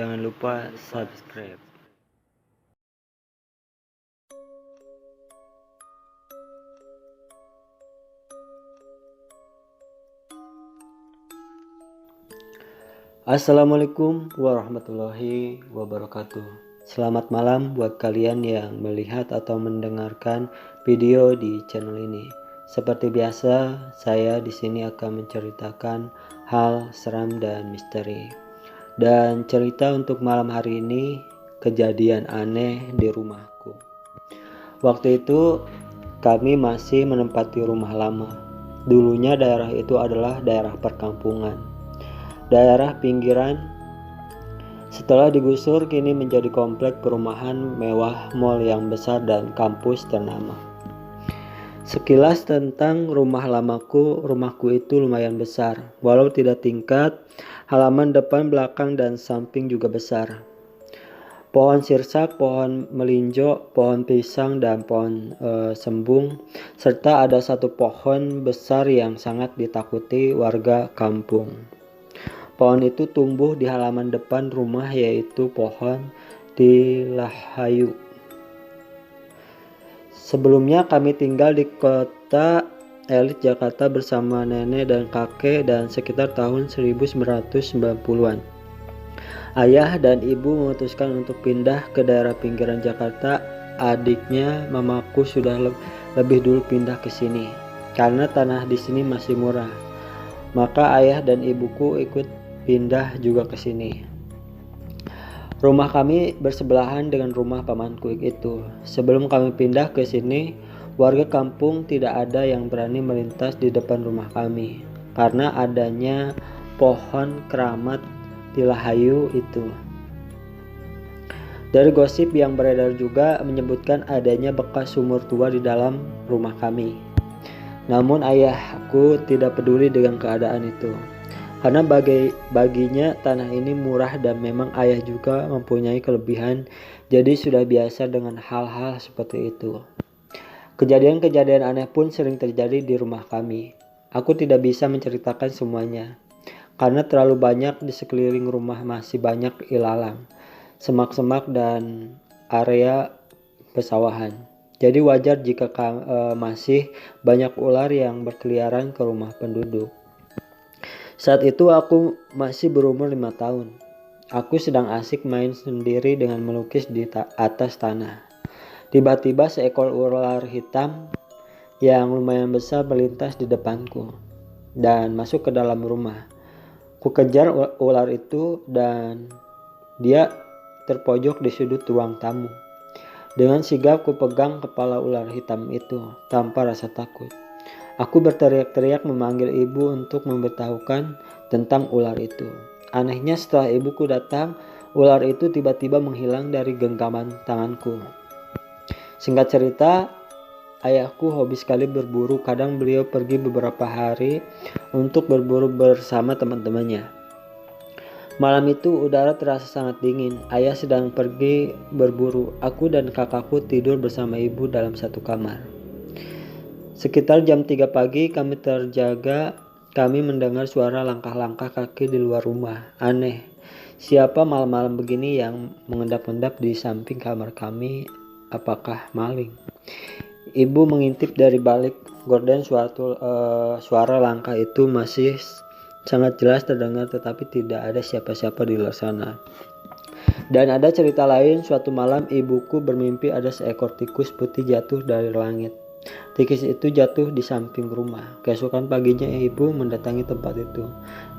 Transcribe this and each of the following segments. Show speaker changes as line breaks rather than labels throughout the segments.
Jangan lupa subscribe. Assalamualaikum warahmatullahi wabarakatuh. Selamat malam buat kalian yang melihat atau mendengarkan video di channel ini. Seperti biasa, saya di sini akan menceritakan hal seram dan misteri. Dan cerita untuk malam hari ini, kejadian aneh di rumahku. Waktu itu kami masih menempati rumah lama. Dulunya daerah itu adalah daerah perkampungan, daerah pinggiran. Setelah digusur, kini menjadi komplek perumahan mewah, mal yang besar, dan kampus ternama. Sekilas tentang rumah lamaku, rumahku itu lumayan besar. Walau tidak tingkat, halaman depan, belakang, dan samping juga besar. Pohon sirsak, pohon melinjo, pohon pisang, dan pohon sembung, serta ada satu pohon besar yang sangat ditakuti warga kampung. Pohon itu tumbuh di halaman depan rumah, yaitu pohon tilahayu. Sebelumnya kami tinggal di kota elit Jakarta bersama nenek dan kakek, dan sekitar tahun 1990-an. Ayah dan ibu memutuskan untuk pindah ke daerah pinggiran Jakarta. Adiknya, mamaku, sudah lebih dulu pindah ke sini karena tanah di sini masih murah. Maka ayah dan ibuku ikut pindah juga ke sini. Rumah kami bersebelahan dengan rumah pamanku itu. Sebelum kami pindah ke sini, warga kampung tidak ada yang berani melintas di depan rumah kami karena adanya pohon keramat tilahayu itu. Dari gosip yang beredar juga menyebutkan adanya bekas sumur tua di dalam rumah kami. Namun ayahku tidak peduli dengan keadaan itu, karena baginya tanah ini murah dan memang ayah juga mempunyai kelebihan, jadi sudah biasa dengan hal-hal seperti itu. Kejadian-kejadian aneh pun sering terjadi di rumah kami. Aku tidak bisa menceritakan semuanya, karena terlalu banyak. Di sekeliling rumah masih banyak ilalang, semak-semak, dan area pesawahan. Jadi wajar jika masih banyak ular yang berkeliaran ke rumah penduduk. Saat itu aku masih berumur 5 tahun. Aku sedang asik main sendiri dengan melukis di atas tanah. Tiba-tiba seekor ular hitam yang lumayan besar melintas di depanku dan masuk ke dalam rumah. Ku kejar ular itu dan dia terpojok di sudut ruang tamu. Dengan sigap ku pegang kepala ular hitam itu tanpa rasa takut. Aku berteriak-teriak memanggil ibu untuk memberitahukan tentang ular itu. Anehnya, setelah ibuku datang, ular itu tiba-tiba menghilang dari genggaman tanganku. Singkat cerita, ayahku hobi sekali berburu. Kadang beliau pergi beberapa hari untuk berburu bersama teman-temannya. Malam itu udara terasa sangat dingin. Ayah sedang pergi berburu. Aku dan kakakku tidur bersama ibu dalam satu kamar. Sekitar jam 3 pagi kami terjaga. Kami mendengar suara langkah-langkah kaki di luar rumah. Aneh, siapa malam-malam begini yang mengendap-endap di samping kamar kami? Apakah maling? Ibu mengintip dari balik gorden. Suara langkah itu masih sangat jelas terdengar, tetapi tidak ada siapa-siapa di luar sana. Dan ada cerita lain, suatu malam ibuku bermimpi ada seekor tikus putih jatuh dari langit. Tikus itu jatuh di samping rumah. Keesokan paginya ibu mendatangi tempat itu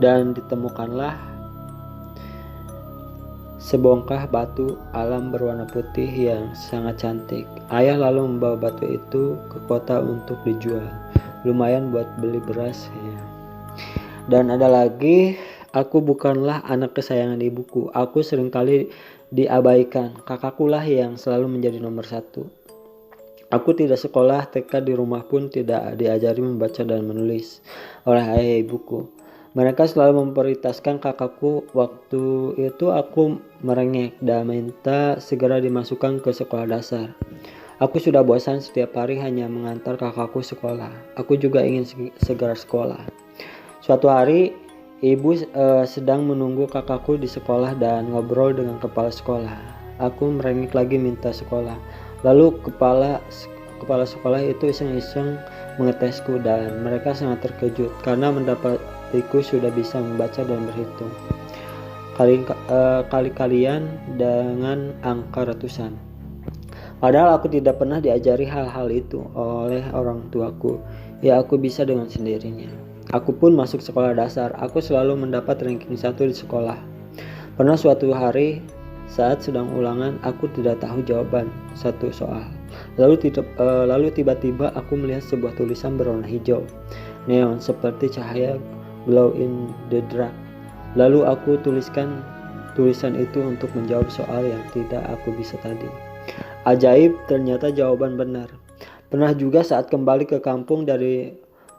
dan ditemukanlah sebongkah batu alam berwarna putih yang sangat cantik. Ayah lalu membawa batu itu ke kota untuk dijual. Lumayan buat beli beras ya. Dan ada lagi, aku bukanlah anak kesayangan ibuku. Aku seringkali diabaikan. Kakakkulah yang selalu menjadi nomor satu. Aku tidak sekolah TK, di rumah pun tidak diajari membaca dan menulis oleh ayah ibuku. Mereka selalu memprioritaskan kakakku. Waktu itu aku merengek dan minta segera dimasukkan ke sekolah dasar. Aku sudah bosan setiap hari hanya mengantar kakakku sekolah. Aku juga ingin segera sekolah. Suatu hari Ibu sedang menunggu kakakku di sekolah dan ngobrol dengan kepala sekolah. Aku merengek lagi minta sekolah. Lalu kepala sekolah itu iseng-iseng mengetesku dan mereka sangat terkejut karena mendapatiku sudah bisa membaca dan berhitung. Kali-kalian dengan angka ratusan. Padahal aku tidak pernah diajari hal-hal itu oleh orang tuaku. Ya, aku bisa dengan sendirinya. Aku pun masuk sekolah dasar. Aku selalu mendapat ranking 1 di sekolah. Pernah suatu hari saat sedang ulangan, aku tidak tahu jawaban satu soal. Lalu tiba-tiba aku melihat sebuah tulisan berwarna hijau neon seperti cahaya glow in the dark. Lalu aku tuliskan tulisan itu untuk menjawab soal yang tidak aku bisa tadi. Ajaib, ternyata jawaban benar. Pernah juga saat kembali ke kampung dari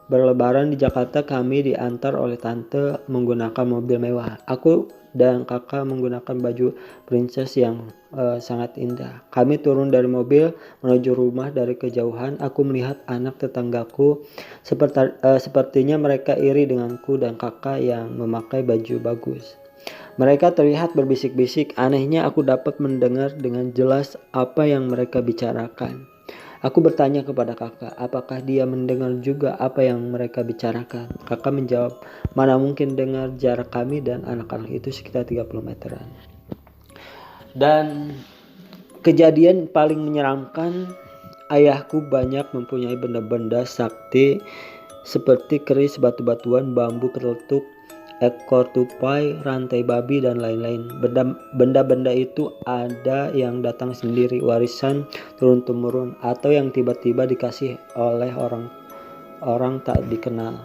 berlebaran di Jakarta, kami diantar oleh tante menggunakan mobil mewah. Aku dan kakak menggunakan baju princess yang sangat indah. Kami turun dari mobil menuju rumah. Dari kejauhan aku melihat anak tetanggaku. Sepertinya mereka iri denganku dan kakak yang memakai baju bagus. Mereka terlihat berbisik-bisik. Anehnya aku dapat mendengar dengan jelas apa yang mereka bicarakan. Aku bertanya kepada kakak, apakah dia mendengar juga apa yang mereka bicarakan? Kakak menjawab, mana mungkin dengar, jarak kami dan anak-anak itu sekitar 30 meteran. Dan kejadian paling menyeramkan, ayahku banyak mempunyai benda-benda sakti seperti keris, batu-batuan, bambu peletuk, ekor tupai, rantai babi, dan lain-lain. Benda-benda itu ada yang datang sendiri, warisan turun-temurun, atau yang tiba-tiba dikasih oleh orang tak dikenal.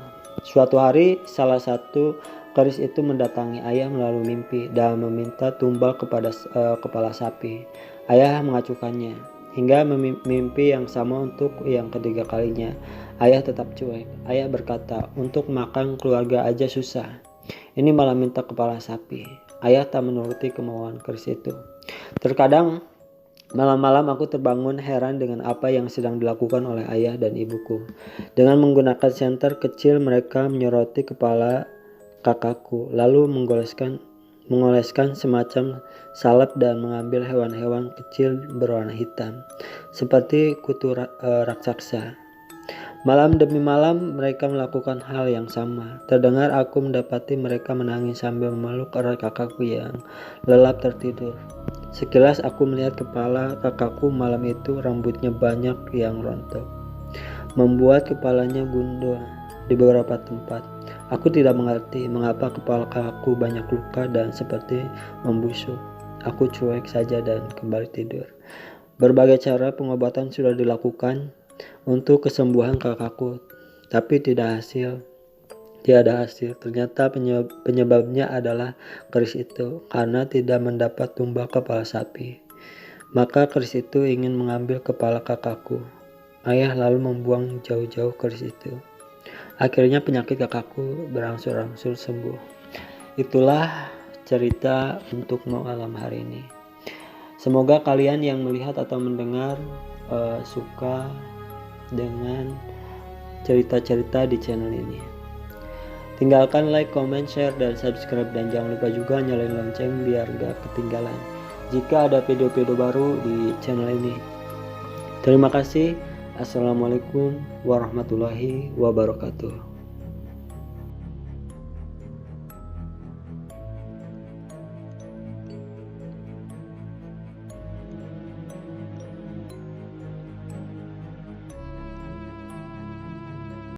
Suatu hari, salah satu keris itu mendatangi ayah melalui mimpi dan meminta tumbal kepada kepala sapi. Ayah mengacuhkannya hingga mimpi yang sama untuk yang ketiga kalinya. Ayah tetap cuek. Ayah berkata, untuk makan keluarga aja susah, ini malah minta kepala sapi. Ayah tak menuruti kemauan keris itu. Terkadang malam-malam aku terbangun heran dengan apa yang sedang dilakukan oleh ayah dan ibuku. Dengan menggunakan senter kecil mereka menyoroti kepala kakakku, lalu mengoleskan semacam salep dan mengambil hewan-hewan kecil berwarna hitam seperti kutu raksasa. Malam demi malam mereka melakukan hal yang sama. Terdengar aku mendapati mereka menangis sambil memeluk erat kakakku yang lelap tertidur. Sekilas aku melihat kepala kakakku malam itu, rambutnya banyak yang rontok, membuat kepalanya gundul di beberapa tempat. Aku tidak mengerti mengapa kepala kakakku banyak luka dan seperti membusuk. Aku cuek saja dan kembali tidur. Berbagai cara pengobatan sudah dilakukan untuk kesembuhan kakakku, tapi tiada hasil. Ternyata penyebabnya adalah keris itu, karena tidak mendapat tumbal kepala sapi. Maka keris itu ingin mengambil kepala kakakku. Ayah lalu membuang jauh-jauh keris itu. Akhirnya penyakit kakakku berangsur-angsur sembuh. Itulah cerita untuk malam hari ini. Semoga kalian yang melihat atau mendengar suka dengan cerita-cerita di channel ini. Tinggalkan like, comment, share, dan subscribe, dan jangan lupa juga nyalain lonceng biar gak ketinggalan jika ada video-video baru di channel ini. Terima kasih. Assalamualaikum warahmatullahi wabarakatuh.